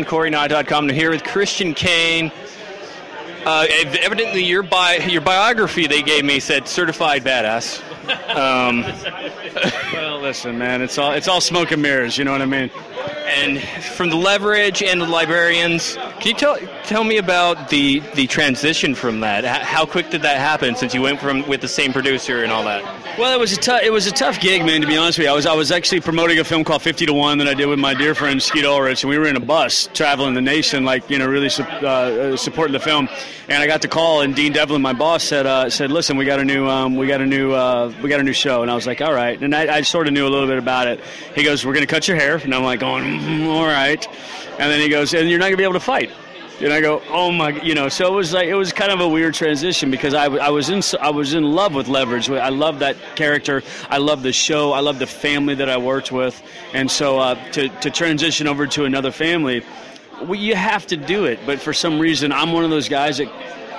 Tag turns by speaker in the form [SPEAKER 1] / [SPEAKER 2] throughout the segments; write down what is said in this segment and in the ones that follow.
[SPEAKER 1] from CoryNaught.com. I'm here with Christian Kane. Evidently, your biography they gave me said certified badass.
[SPEAKER 2] Well, listen, man, it's all smoke and mirrors. You know what I mean?
[SPEAKER 1] And from the Leverage and the Librarians, can you tell me about the transition from that? How quick did that happen since you went from with the same producer and all that?
[SPEAKER 2] Well, it was a tough gig, man. To be honest with you, I was actually promoting a film called 50 to 1 that I did with my dear friend Skeet Ulrich, and we were in a bus traveling the nation, really supporting the film. And I got the call, and Dean Devlin, my boss, said, "Listen, we got a new show." And I was like, "All right." And I sort of knew a little bit about it. He goes, "We're going to cut your hair," and I'm like, all right. And then he goes, "And you're not going to be able to fight." And I go, "Oh my," So it was kind of a weird transition because I was in love with Leverage. I love that character. I love the show. I love the family that I worked with. And so to transition over to another family, you have to do it. But for some reason, I'm one of those guys that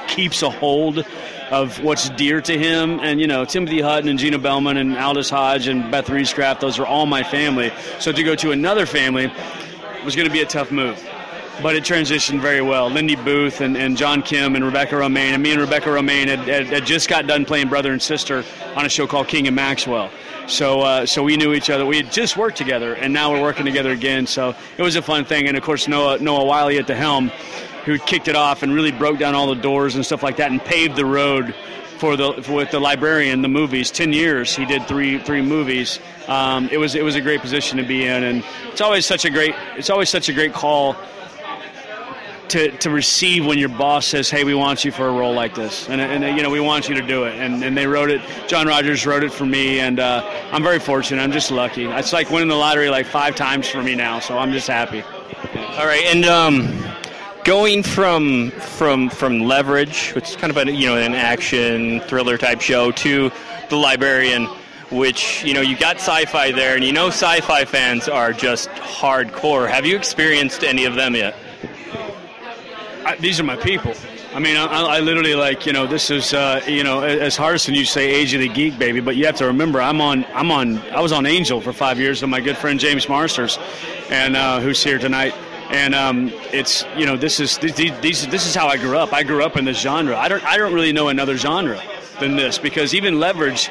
[SPEAKER 2] keeps a hold of what's dear to him. And, Timothy Hutton and Gina Bellman and Aldous Hodge and Beth Reescraft, those are all my family. So to go to another family was going to be a tough move. But it transitioned very well. Lindy Booth and John Kim and Rebecca Romaine. And me and Rebecca Romaine had just got done playing brother and sister on a show called King and Maxwell. So we knew each other. We had just worked together, and now we're working together again. So it was a fun thing. And, of course, Noah Wiley at the helm, who kicked it off and really broke down all the doors and stuff like that and paved the road with the Librarian, the movies. 10 years he did three movies. It was a great position to be in, and it's always such a great call to receive when your boss says, "Hey, we want you for a role like this," and we want you to do it. And they wrote it. John Rogers wrote it for me, and I'm very fortunate. I'm just lucky. It's like winning the lottery 5 times for me now, so I'm just happy.
[SPEAKER 1] All right, and going from Leverage, which is kind of an action thriller type show, to the Librarian, which you got sci-fi there, and sci-fi fans are just hardcore. Have you experienced any of them yet?
[SPEAKER 2] These are my people. I mean, I literally this is as Hardison used to say, age of the geek, baby. But you have to remember, I was on Angel for 5 years with my good friend James Marsters, and who's here tonight. And it's this is how I grew up. I grew up in this genre. I don't really know another genre than this, because even Leverage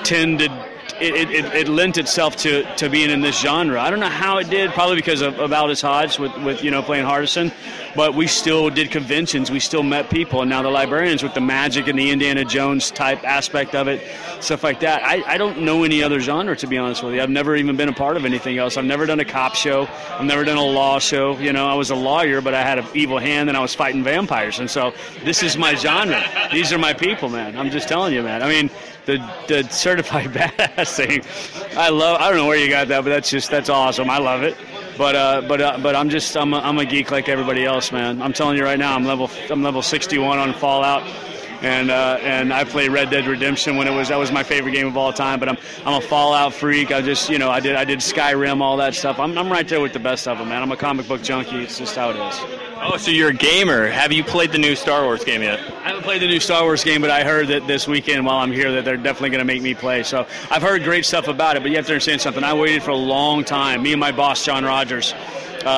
[SPEAKER 2] tended. It lent itself to being in this genre. I don't know how it did, probably because of Aldous Hodge with playing Hardison, but we still did conventions. We still met people, and now the Librarians with the magic and the Indiana Jones type aspect of it, stuff like that. I don't know any other genre, to be honest with you. I've never even been a part of anything else. I've never done a cop show. I've never done a law show. I was a lawyer, but I had an evil hand, and I was fighting vampires. And so this is my genre. These are my people, man. I'm just telling you, man. I mean, the certified badass thing, I don't know where you got that, but that's awesome. I love it. But I'm a geek like everybody else, man. I'm telling you right now, I'm level 61 on Fallout, and I played Red Dead Redemption that was my favorite game of all time. But I'm a Fallout freak. I did Skyrim, all that stuff. I'm right there with the best of them, man. I'm a comic book junkie. It's just how it is.
[SPEAKER 1] Oh, so you're a gamer. Have you played the new Star Wars game yet?
[SPEAKER 2] I haven't played the new Star Wars game, but I heard that this weekend while I'm here that they're definitely going to make me play. So I've heard great stuff about it, but you have to understand something. I waited for a long time. Me and my boss, John Rogers, he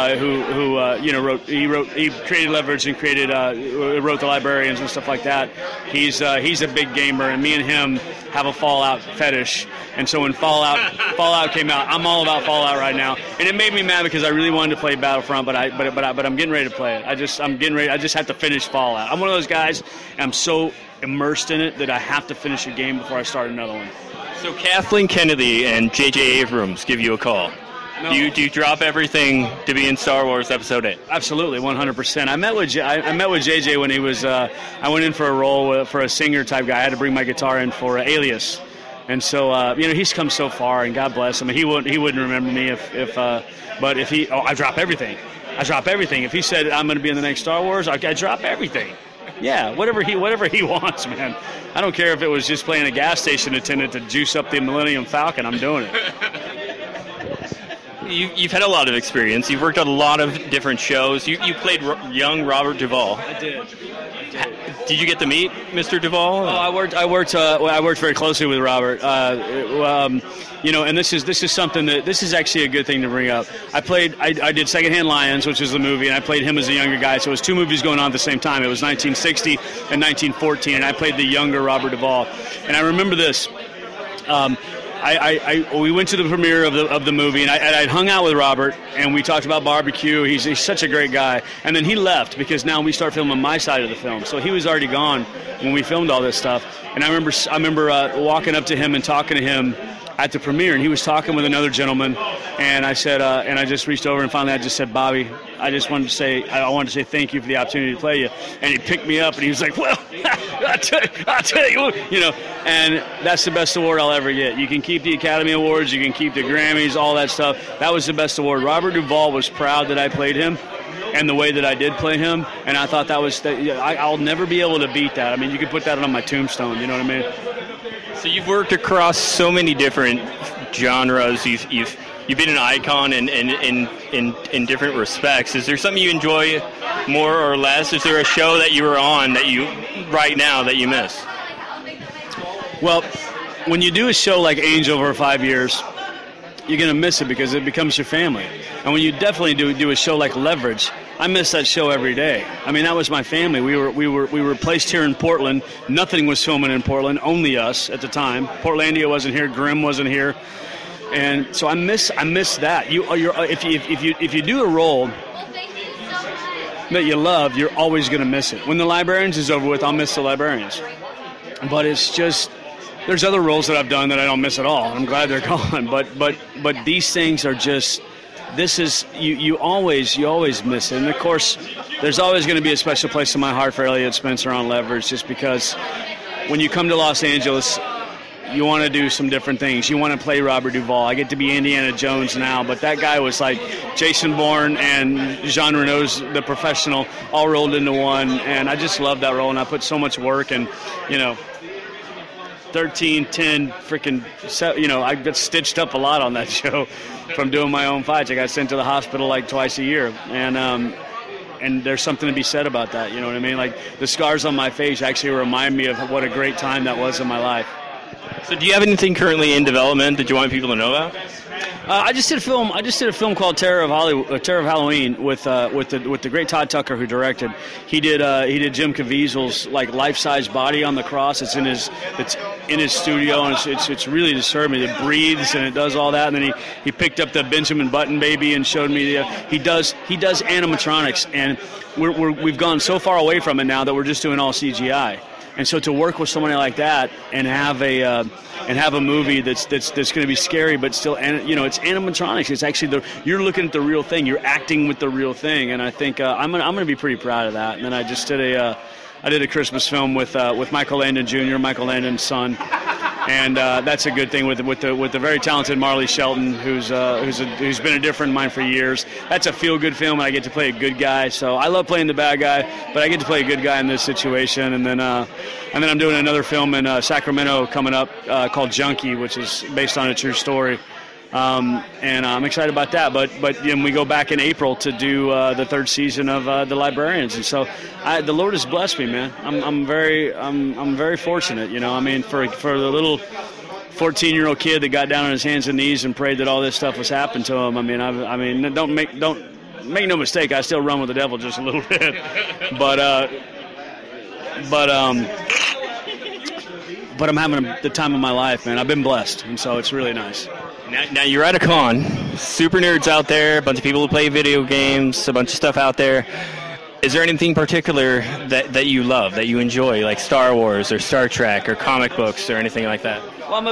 [SPEAKER 2] created Leverage and wrote the Librarians and stuff like that. He's a big gamer, and me and him have a Fallout fetish. And so when Fallout came out, I'm all about Fallout right now. And it made me mad because I really wanted to play Battlefront, but I'm getting ready to play it. I just have to finish Fallout. I'm one of those guys, I'm so immersed in it that I have to finish a game before I start another one.
[SPEAKER 1] So Kathleen Kennedy and J.J. Abrams give you a call. No. Do you drop everything to be in Star Wars Episode 8?
[SPEAKER 2] Absolutely, 100%. I met with JJ when he was. I went in for a role for a singer type guy. I had to bring my guitar in for Alias, and so he's come so far, and God bless him. He wouldn't remember me but if he. Oh, I drop everything. If he said I'm going to be in the next Star Wars, I drop everything. Yeah, whatever he wants, man. I don't care if it was just playing a gas station attendant to juice up the Millennium Falcon. I'm doing it.
[SPEAKER 1] you've had a lot of experience. You've worked on a lot of different shows. You played young Robert Duvall.
[SPEAKER 2] I did.
[SPEAKER 1] Did you get to meet Mr. Duvall?
[SPEAKER 2] Oh, I worked very closely with Robert. You know, and this is something this is actually a good thing to bring up. I did Secondhand Lions, which is the movie, and I played him as a younger guy. So it was two movies going on at the same time. It was 1960 and 1914, and I played the younger Robert Duvall. And I remember this. We went to the premiere of the movie, and I'd hung out with Robert, and we talked about barbecue. He's such a great guy. And then he left because now we start filming my side of the film. So he was already gone when we filmed all this stuff. And I remember walking up to him and talking to him at the premiere, and he was talking with another gentleman, and I said, and I just reached over and finally I just said, Bobby, I wanted to say thank you for the opportunity to play you. And he picked me up and he was like, well, I'll tell you, you know, and that's the best award I'll ever get. You can keep the Academy Awards, you can keep the Grammys, all that stuff. That was the best award. Robert Duvall was proud that I played him and the way that I did play him, and I thought I'll never be able to beat that. I mean, you could put that on my tombstone, you know what I mean?
[SPEAKER 1] So you've worked across so many different genres. You've been an icon in different respects. Is there something you enjoy more or less? Is there a show that you were on right now that you miss?
[SPEAKER 2] Well, when you do a show like Angel for 5 years, you're going to miss it because it becomes your family. And when you definitely do a show like Leverage, I miss that show every day. I mean, that was my family. We were placed here in Portland. Nothing was filming in Portland, only us at the time. Portlandia wasn't here. Grimm wasn't here. And so I miss that. If you do a role that you love, you're always going to miss it. When The Librarians is over with, I'll miss The Librarians. But it's just, there's other roles that I've done that I don't miss at all. I'm glad they're gone. But these things are just, this is, you always miss it. And of course, there's always going to be a special place in my heart for Elliot Spencer on Leverage, just because when you come to Los Angeles, you want to do some different things. You want to play Robert Duvall. I get to be Indiana Jones now, but that guy was like Jason Bourne and Jean Reno's The Professional all rolled into one, and I just love that role, and I put so much work, and, you know, 13, 10, freaking, you know, I got stitched up a lot on that show from doing my own fights. I got sent to the hospital like twice a year, and there's something to be said about that, you know what I mean? Like, the scars on my face actually remind me of what a great time that was in my life.
[SPEAKER 1] So do you have anything currently in development that you want people to know about?
[SPEAKER 2] I just did a film called Terror of Halloween with the great Todd Tucker, who directed. He did Jim Caviezel's like life-size body on the cross. It's in his studio, and it's really disturbing. It breathes and it does all that, and then he picked up the Benjamin Button baby and showed me he does animatronics, and we've gone so far away from it now that we're just doing all CGI. And so to work with somebody like that and have a movie that's going to be scary, but still, you know, it's animatronics. It's actually you're looking at the real thing. You're acting with the real thing, and I think I'm gonna be pretty proud of that. And then I just did a Christmas film with Michael Landon Jr., Michael Landon's son, and that's a good thing with the very talented Marley Shelton, who's been a dear friend of mine for years. That's a feel-good film, and I get to play a good guy. So I love playing the bad guy, but I get to play a good guy in this situation. And then I'm doing another film in Sacramento coming up called Junkie, which is based on a true story. And I'm excited about that. But we go back in April to do the third season of The Librarians, and so the Lord has blessed me, man. I'm very fortunate, you know. I mean, for the little 14-year-old kid that got down on his hands and knees and prayed that all this stuff was happening to him. I mean, don't make no mistake. I still run with the devil just a little bit, but I'm having the time of my life, man. I've been blessed, and so it's really nice.
[SPEAKER 1] Now you're at a con, super nerds out there, a bunch of people who play video games, a bunch of stuff out there. Is there anything particular that you love, that you enjoy, like Star Wars or Star Trek or comic books or anything like that?
[SPEAKER 2] Well, I'm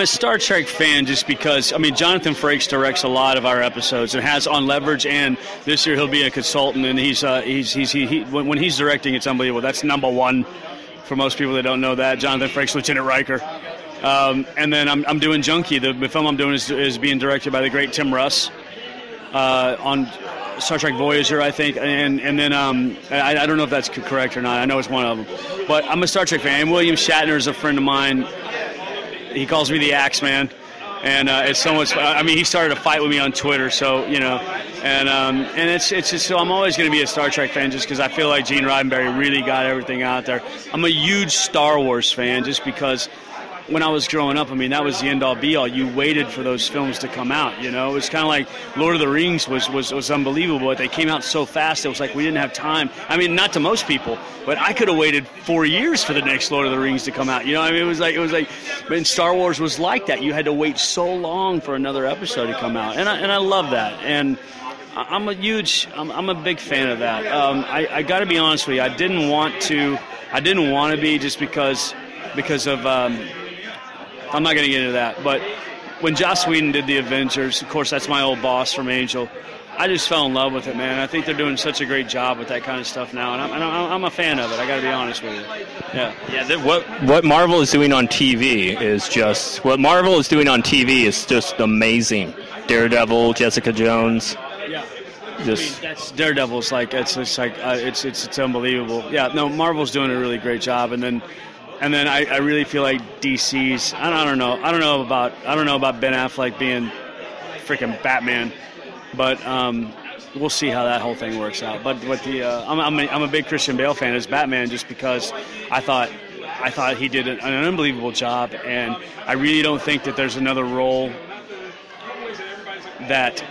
[SPEAKER 2] a Star Trek fan just because, I mean, Jonathan Frakes directs a lot of our episodes and has on Leverage, and this year he'll be a consultant, and when he's directing, it's unbelievable. That's number one for most people that don't know that. Jonathan Frakes, Lieutenant Riker. And then I'm doing Junkie. The film I'm doing is being directed by the great Tim Russ on Star Trek Voyager, I think. And then I don't know if that's correct or not. I know it's one of them. But I'm a Star Trek fan. And William Shatner is a friend of mine. He calls me the Axeman. And it's so much fun. I mean, he started a fight with me on Twitter, so, you know, and it's just, so I'm always going to be a Star Trek fan just because I feel like Gene Roddenberry really got everything out there. I'm a huge Star Wars fan just because when I was growing up, I mean, that was the end-all, be-all. You waited for those films to come out, you know? It was kind of like Lord of the Rings was unbelievable, but they came out so fast, it was like we didn't have time. I mean, not to most people, but I could have waited 4 years for the next Lord of the Rings to come out, you know? I mean, it was like, but Star Wars was like that. You had to wait so long for another episode to come out, and I love that. And I'm a big fan of that. I got to be honest with you, I didn't want to be just because of. I'm not going to get into that, but when Joss Whedon did The Avengers, of course, that's my old boss from Angel, I just fell in love with it, man. I think they're doing such a great job with that kind of stuff now, and I'm a fan of it. I got to be honest with you. Yeah.
[SPEAKER 1] What Marvel is doing on TV is just amazing. Daredevil, Jessica Jones.
[SPEAKER 2] Yeah. That's Daredevil's like it's unbelievable. Yeah, no, Marvel's doing a really great job, and then I really feel like DC's. I don't know about Ben Affleck being freaking Batman, but we'll see how that whole thing works out. But I'm a big Christian Bale fan as Batman just because I thought he did an unbelievable job, and I really don't think that there's another role that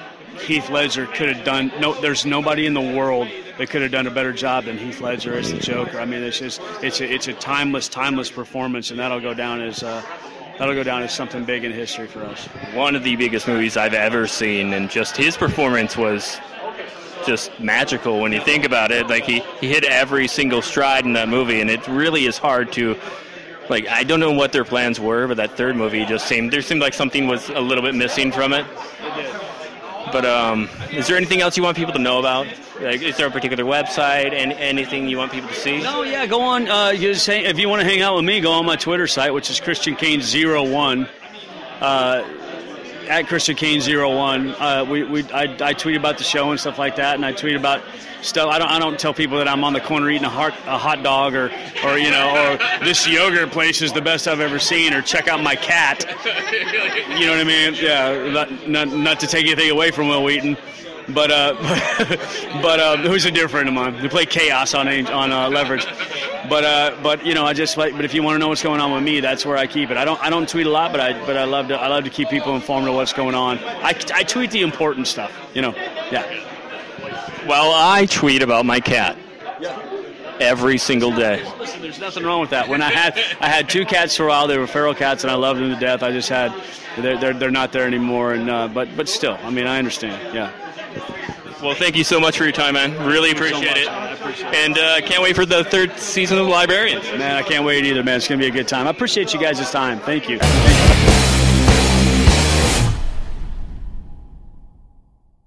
[SPEAKER 2] Heath Ledger could have done. No, there's nobody in the world that could have done a better job than Heath Ledger as the Joker. I mean, it's a timeless performance, and that'll go down as something big in history for us.
[SPEAKER 1] One of the biggest movies I've ever seen, and just his performance was just magical when you think about it. Like he hit every single stride in that movie, and it really is hard to. Like, I don't know what their plans were, but that third movie there seemed like something was a little bit missing from it.
[SPEAKER 2] It did.
[SPEAKER 1] But is there anything else you want people to know about? Like, is there a particular website and anything you want people to see?
[SPEAKER 2] No, yeah, go on. If you want to hang out with me, go on my Twitter site, which is ChristianKane01. At ChristianKane01. I tweet about the show and stuff like that, and I tweet about stuff. I don't tell people that I'm on the corner eating a hot dog or this yogurt place is the best I've ever seen, or check out my cat. You know what I mean? Yeah, not to take anything away from Will Wheaton, but who's a dear friend of mine. We play Chaos on Leverage. But I just like. But if you want to know what's going on with me, that's where I keep it. I don't tweet a lot, but I love to keep people informed of what's going on. I tweet the important stuff. Yeah.
[SPEAKER 1] Well, I tweet about my cat every single day.
[SPEAKER 2] Listen, there's nothing wrong with that. When I had two cats for a while, they were feral cats, and I loved them to death. I just had they're not there anymore, and but still, I mean, I understand. Yeah.
[SPEAKER 1] Well, thank you so much for your time, man. Really appreciate it.
[SPEAKER 2] I appreciate it.
[SPEAKER 1] And can't wait for the third season of Librarians.
[SPEAKER 2] Man, I can't wait either, man. It's going to be a good time. I appreciate you guys' time. Thank you.